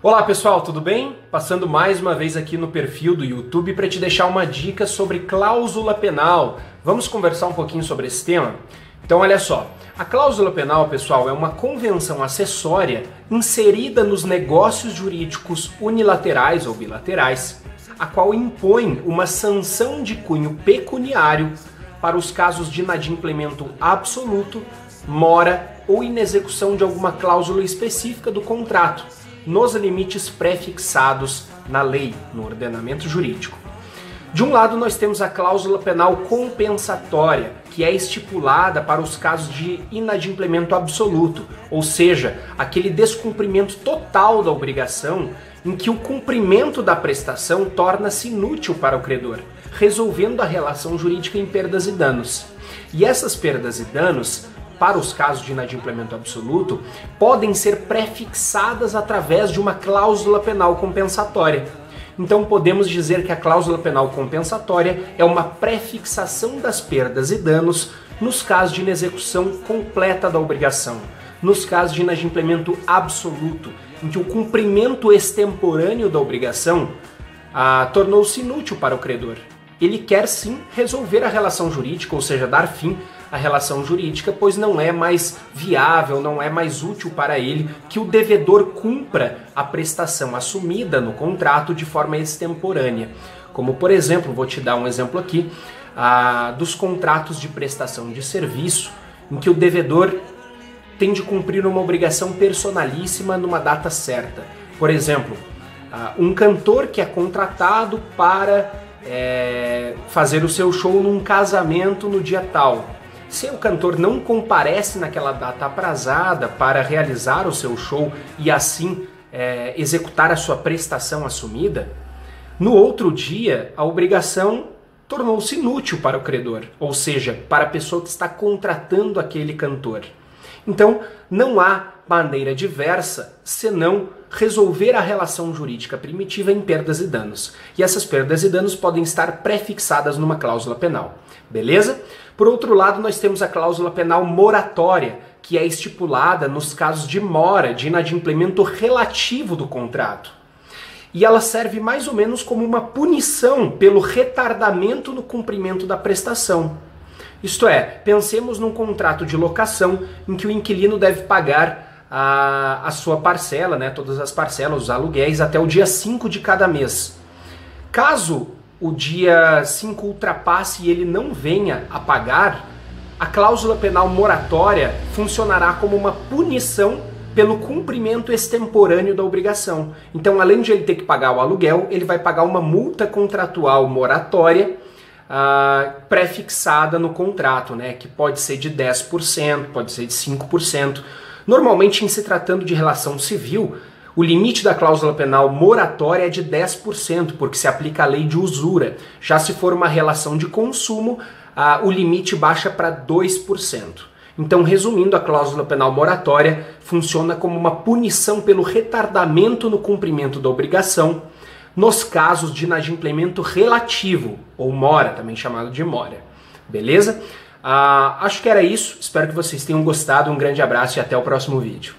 Olá pessoal, tudo bem? Passando mais uma vez aqui no perfil do YouTube para te deixar uma dica sobre cláusula penal. Vamos conversar um pouquinho sobre esse tema? Então olha só, a cláusula penal, pessoal, é uma convenção acessória inserida nos negócios jurídicos unilaterais ou bilaterais, a qual impõe uma sanção de cunho pecuniário para os casos de inadimplemento absoluto, mora ou inexecução de alguma cláusula específica do contrato, nos limites prefixados na lei, no ordenamento jurídico. De um lado, nós temos a cláusula penal compensatória, que é estipulada para os casos de inadimplemento absoluto, ou seja, aquele descumprimento total da obrigação em que o cumprimento da prestação torna-se inútil para o credor, resolvendo a relação jurídica em perdas e danos. E essas perdas e danos, para os casos de inadimplemento absoluto, podem ser prefixadas através de uma cláusula penal compensatória. Então podemos dizer que a cláusula penal compensatória é uma prefixação das perdas e danos nos casos de inexecução completa da obrigação, nos casos de inadimplemento absoluto, em que o cumprimento extemporâneo da obrigação tornou-se inútil para o credor. Ele quer sim resolver a relação jurídica, ou seja, dar fim à relação jurídica, pois não é mais viável, não é mais útil para ele que o devedor cumpra a prestação assumida no contrato de forma extemporânea. Como, por exemplo, vou te dar um exemplo aqui, dos contratos de prestação de serviço, em que o devedor tem de cumprir uma obrigação personalíssima numa data certa. Por exemplo, um cantor que é contratado para fazer o seu show num casamento no dia tal. Se o cantor não comparece naquela data aprazada para realizar o seu show e assim executar a sua prestação assumida, no outro dia a obrigação tornou-se inútil para o credor, ou seja, para a pessoa que está contratando aquele cantor. Então, não há maneira diversa senão resolver a relação jurídica primitiva em perdas e danos. E essas perdas e danos podem estar prefixadas numa cláusula penal. Beleza? Por outro lado, nós temos a cláusula penal moratória, que é estipulada nos casos de mora, de inadimplemento relativo do contrato. E ela serve mais ou menos como uma punição pelo retardamento no cumprimento da prestação. Isto é, pensemos num contrato de locação em que o inquilino deve pagar a sua parcela, né, todas as parcelas, os aluguéis, até o dia 5 de cada mês. Caso o dia 5 ultrapasse e ele não venha a pagar, a cláusula penal moratória funcionará como uma punição pelo cumprimento extemporâneo da obrigação. Então, além de ele ter que pagar o aluguel, ele vai pagar uma multa contratual moratória prefixada no contrato, né, que pode ser de 10%, pode ser de 5%. Normalmente, em se tratando de relação civil, o limite da cláusula penal moratória é de 10%, porque se aplica a lei de usura. Já se for uma relação de consumo, o limite baixa para 2%. Então, resumindo, a cláusula penal moratória funciona como uma punição pelo retardamento no cumprimento da obrigação, nos casos de inadimplemento relativo, ou mora, também chamado de mora. Beleza? Acho que era isso. Espero que vocês tenham gostado. Um grande abraço e até o próximo vídeo.